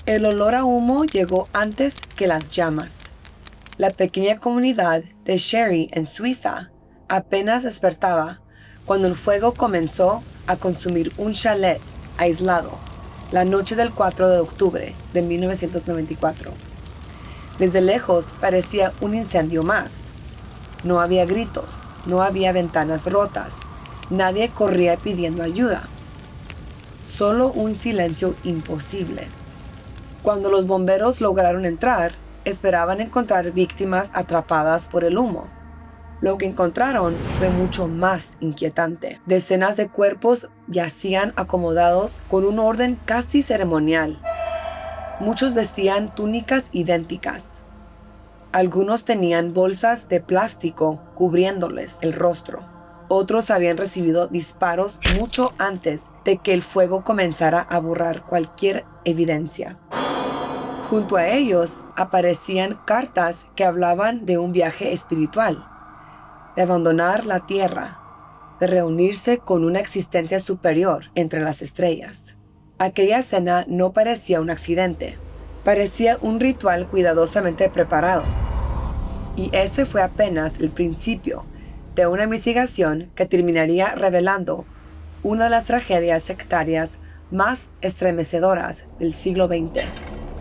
El olor a humo llegó antes que las llamas. La pequeña comunidad de Sherry en Suiza apenas despertaba cuando el fuego comenzó a consumir un chalet aislado la noche del 4 de octubre de 1994. Desde lejos parecía un incendio más. No había gritos, no había ventanas rotas, nadie corría pidiendo ayuda. Solo un silencio imposible. Cuando los bomberos lograron entrar, esperaban encontrar víctimas atrapadas por el humo. Lo que encontraron fue mucho más inquietante. Decenas de cuerpos yacían acomodados con un orden casi ceremonial. Muchos vestían túnicas idénticas. Algunos tenían bolsas de plástico cubriéndoles el rostro. Otros habían recibido disparos mucho antes de que el fuego comenzara a borrar cualquier evidencia. Junto a ellos aparecían cartas que hablaban de un viaje espiritual, de abandonar la tierra, de reunirse con una existencia superior entre las estrellas. Aquella escena no parecía un accidente, parecía un ritual cuidadosamente preparado. Y ese fue apenas el principio de una investigación que terminaría revelando una de las tragedias sectarias más estremecedoras del siglo XX.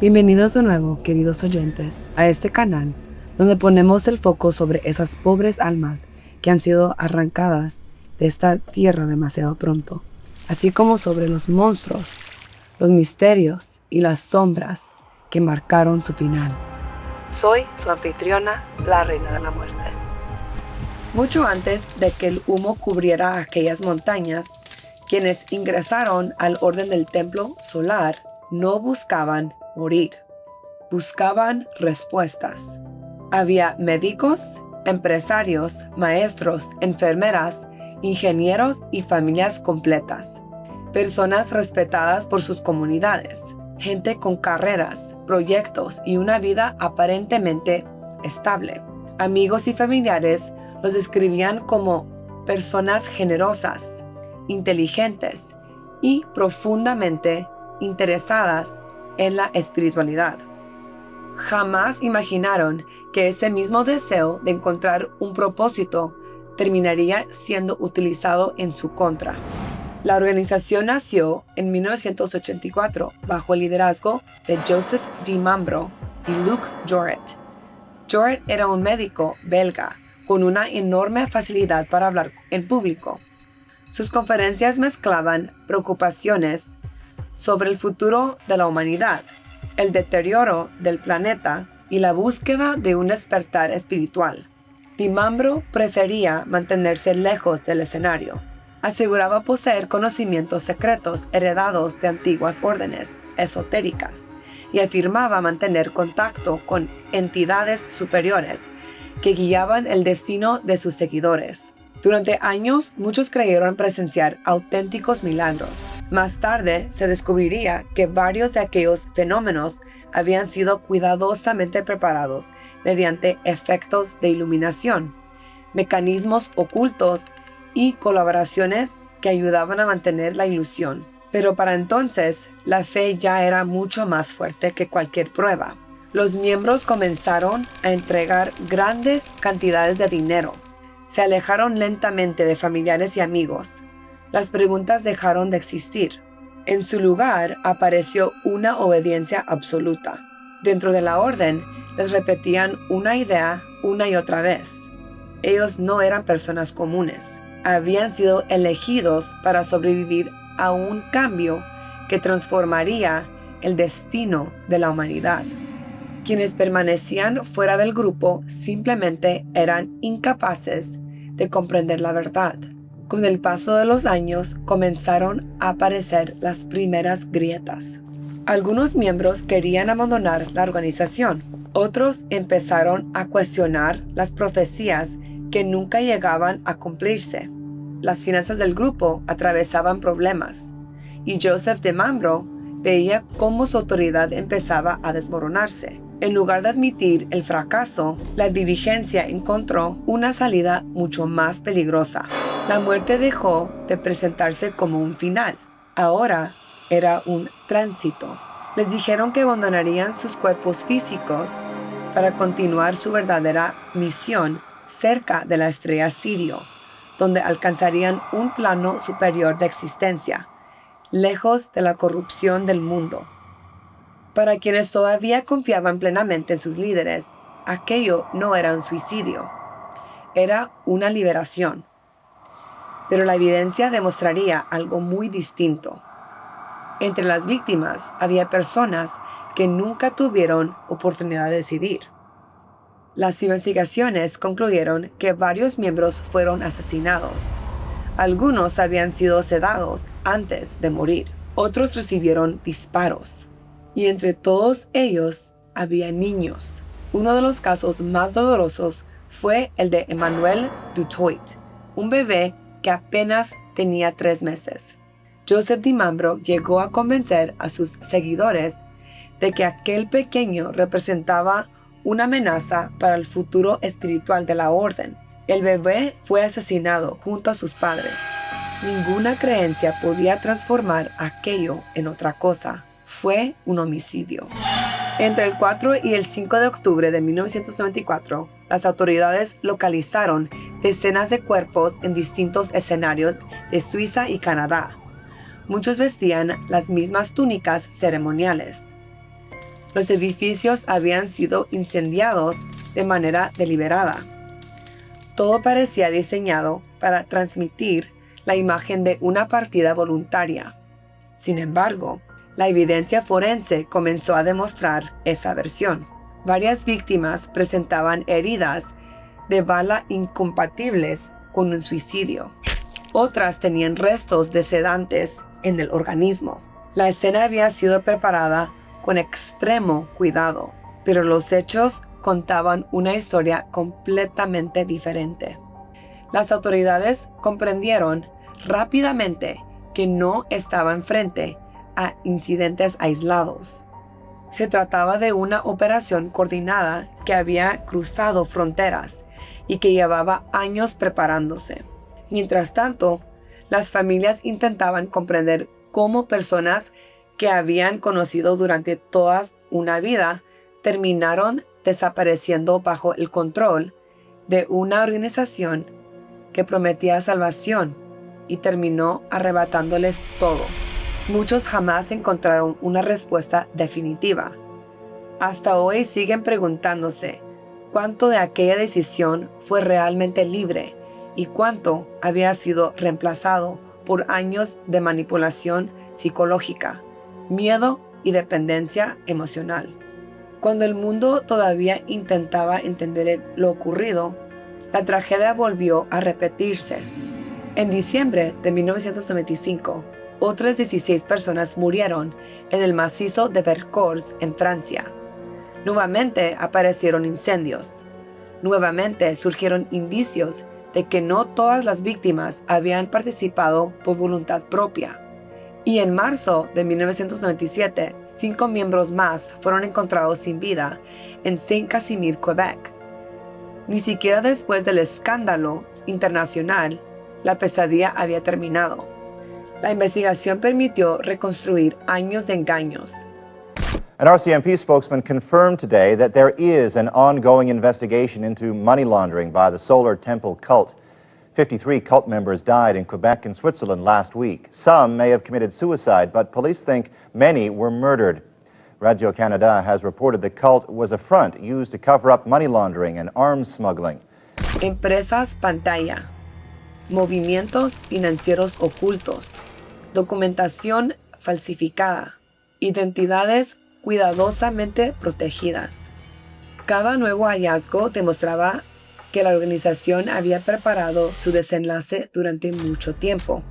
Bienvenidos de nuevo, queridos oyentes, a este canal donde ponemos el foco sobre esas pobres almas que han sido arrancadas de esta tierra demasiado pronto, así como sobre los monstruos, los misterios y las sombras que marcaron su final. Soy su anfitriona, la Reina de la Muerte. Mucho antes de que el humo cubriera aquellas montañas, quienes ingresaron al orden del templo solar no buscaban morir, buscaban respuestas. Había médicos, empresarios, maestros, enfermeras, ingenieros y familias completas. Personas respetadas por sus comunidades. Gente con carreras, proyectos y una vida aparentemente estable. Amigos y familiares los describían como personas generosas, inteligentes y profundamente interesadas en la espiritualidad. Jamás imaginaron que ese mismo deseo de encontrar un propósito terminaría siendo utilizado en su contra. La organización nació en 1984 bajo el liderazgo de Joseph Dimambro y Luc Joret. Joret era un médico belga con una enorme facilidad para hablar en público. Sus conferencias mezclaban preocupaciones sobre el futuro de la humanidad, el deterioro del planeta y la búsqueda de un despertar espiritual. Dimambro prefería mantenerse lejos del escenario. Aseguraba poseer conocimientos secretos heredados de antiguas órdenes esotéricas y afirmaba mantener contacto con entidades superiores que guiaban el destino de sus seguidores. Durante años, muchos creyeron presenciar auténticos milagros. Más tarde, se descubriría que varios de aquellos fenómenos habían sido cuidadosamente preparados mediante efectos de iluminación, mecanismos ocultos y colaboraciones que ayudaban a mantener la ilusión. Pero para entonces, la fe ya era mucho más fuerte que cualquier prueba. Los miembros comenzaron a entregar grandes cantidades de dinero. Se alejaron lentamente de familiares y amigos. Las preguntas dejaron de existir. En su lugar apareció una obediencia absoluta. Dentro de la orden, les repetían una idea una y otra vez. Ellos no eran personas comunes. Habían sido elegidos para sobrevivir a un cambio que transformaría el destino de la humanidad. Quienes permanecían fuera del grupo simplemente eran incapaces de comprender la verdad. Con el paso de los años comenzaron a aparecer las primeras grietas. Algunos miembros querían abandonar la organización. Otros empezaron a cuestionar las profecías que nunca llegaban a cumplirse. Las finanzas del grupo atravesaban problemas y Joseph Dimambro veía cómo su autoridad empezaba a desmoronarse. En lugar de admitir el fracaso, la dirigencia encontró una salida mucho más peligrosa. La muerte dejó de presentarse como un final. Ahora era un tránsito. Les dijeron que abandonarían sus cuerpos físicos para continuar su verdadera misión cerca de la estrella Sirio, donde alcanzarían un plano superior de existencia, lejos de la corrupción del mundo. Para quienes todavía confiaban plenamente en sus líderes, aquello no era un suicidio, era una liberación. Pero la evidencia demostraría algo muy distinto. Entre las víctimas había personas que nunca tuvieron oportunidad de decidir. Las investigaciones concluyeron que varios miembros fueron asesinados. Algunos habían sido sedados antes de morir. Otros recibieron disparos. Y entre todos ellos había niños. Uno de los casos más dolorosos fue el de Emmanuel Dutoit, un bebé que apenas tenía 3 meses. Joseph DiMambro llegó a convencer a sus seguidores de que aquel pequeño representaba una amenaza para el futuro espiritual de la orden. El bebé fue asesinado junto a sus padres. Ninguna creencia podía transformar aquello en otra cosa. Fue un homicidio. Entre el 4 y el 5 de octubre de 1994, las autoridades localizaron decenas de cuerpos en distintos escenarios de Suiza y Canadá. Muchos vestían las mismas túnicas ceremoniales. Los edificios habían sido incendiados de manera deliberada. Todo parecía diseñado para transmitir la imagen de una partida voluntaria. Sin embargo, la evidencia forense comenzó a demostrar esa versión. Varias víctimas presentaban heridas de bala incompatibles con un suicidio. Otras tenían restos de sedantes en el organismo. La escena había sido preparada con extremo cuidado, pero los hechos contaban una historia completamente diferente. Las autoridades comprendieron rápidamente que no estaban frente a incidentes aislados. Se trataba de una operación coordinada que había cruzado fronteras y que llevaba años preparándose. Mientras tanto, las familias intentaban comprender cómo personas que habían conocido durante toda una vida terminaron desapareciendo bajo el control de una organización que prometía salvación y terminó arrebatándoles todo. Muchos jamás encontraron una respuesta definitiva. Hasta hoy siguen preguntándose cuánto de aquella decisión fue realmente libre y cuánto había sido reemplazado por años de manipulación psicológica, miedo y dependencia emocional. Cuando el mundo todavía intentaba entender lo ocurrido, la tragedia volvió a repetirse. En diciembre de 1995, otras 16 personas murieron en el macizo de Vercors en Francia. Nuevamente aparecieron incendios. Nuevamente surgieron indicios de que no todas las víctimas habían participado por voluntad propia. Y en marzo de 1997, 5 miembros más fueron encontrados sin vida en Saint-Casimir, Quebec. Ni siquiera después del escándalo internacional, la pesadilla había terminado. La investigación permitió reconstruir años de engaños. An RCMP spokesman confirmed today that there is an ongoing investigation into money laundering by the Solar Temple cult. 53 cult members died in Quebec and Switzerland last week. Some may have committed suicide, but police think many were murdered. Radio-Canada has reported the cult was a front used to cover up money laundering and arms smuggling. Empresas pantalla, movimientos financieros ocultos, documentación falsificada, identidades cuidadosamente protegidas. Cada nuevo hallazgo demostraba que la organización había preparado su desenlace durante mucho tiempo.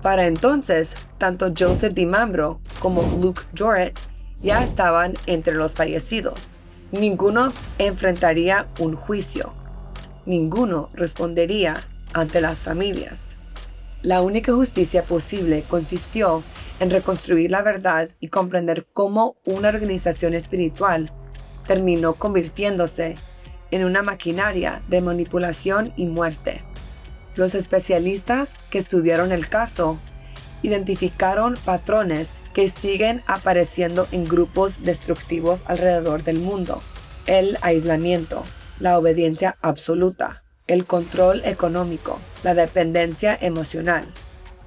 Para entonces, tanto Joseph DiMambro como Luc Joret ya estaban entre los fallecidos. Ninguno enfrentaría un juicio. Ninguno respondería ante las familias. La única justicia posible consistió en reconstruir la verdad y comprender cómo una organización espiritual terminó convirtiéndose en una maquinaria de manipulación y muerte. Los especialistas que estudiaron el caso Identificaron patrones que siguen apareciendo en grupos destructivos alrededor del mundo: el aislamiento, la obediencia absoluta, el control económico, la dependencia emocional,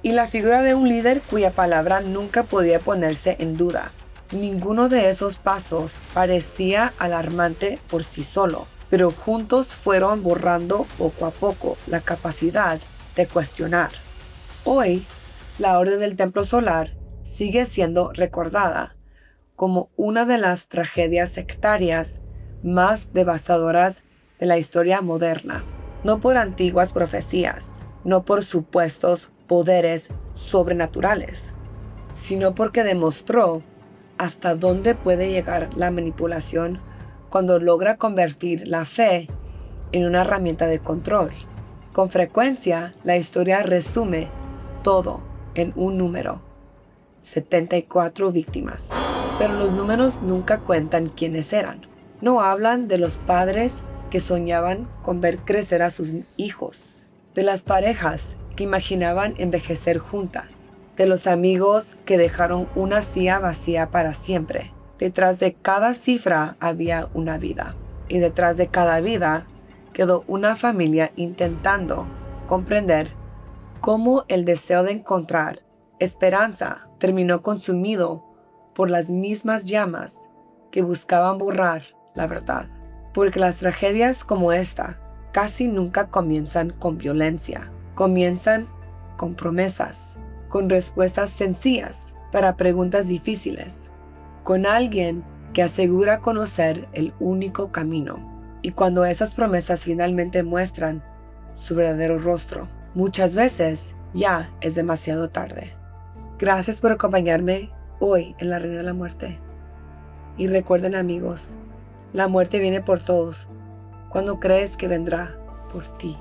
y la figura de un líder cuya palabra nunca podía ponerse en duda. Ninguno de esos pasos parecía alarmante por sí solo, pero juntos fueron borrando poco a poco la capacidad de cuestionar. Hoy, la Orden del Templo Solar sigue siendo recordada como una de las tragedias sectarias más devastadoras de la historia moderna, no por antiguas profecías, no por supuestos poderes sobrenaturales, sino porque demostró hasta dónde puede llegar la manipulación cuando logra convertir la fe en una herramienta de control. Con frecuencia, la historia resume todo en un número: 74 víctimas. Pero los números nunca cuentan quiénes eran. No hablan de los padres que soñaban con ver crecer a sus hijos, de las parejas que imaginaban envejecer juntas, de los amigos que dejaron una silla vacía para siempre. Detrás de cada cifra había una vida, y detrás de cada vida quedó una familia intentando comprender cómo el deseo de encontrar esperanza terminó consumido por las mismas llamas que buscaban borrar la verdad. Porque las tragedias como esta casi nunca comienzan con violencia. Comienzan con promesas, con respuestas sencillas para preguntas difíciles, con alguien que asegura conocer el único camino. Y cuando esas promesas finalmente muestran su verdadero rostro, muchas veces ya es demasiado tarde. Gracias por acompañarme hoy en La Reina de la Muerte. Y recuerden, amigos, la muerte viene por todos cuando crees que vendrá por ti.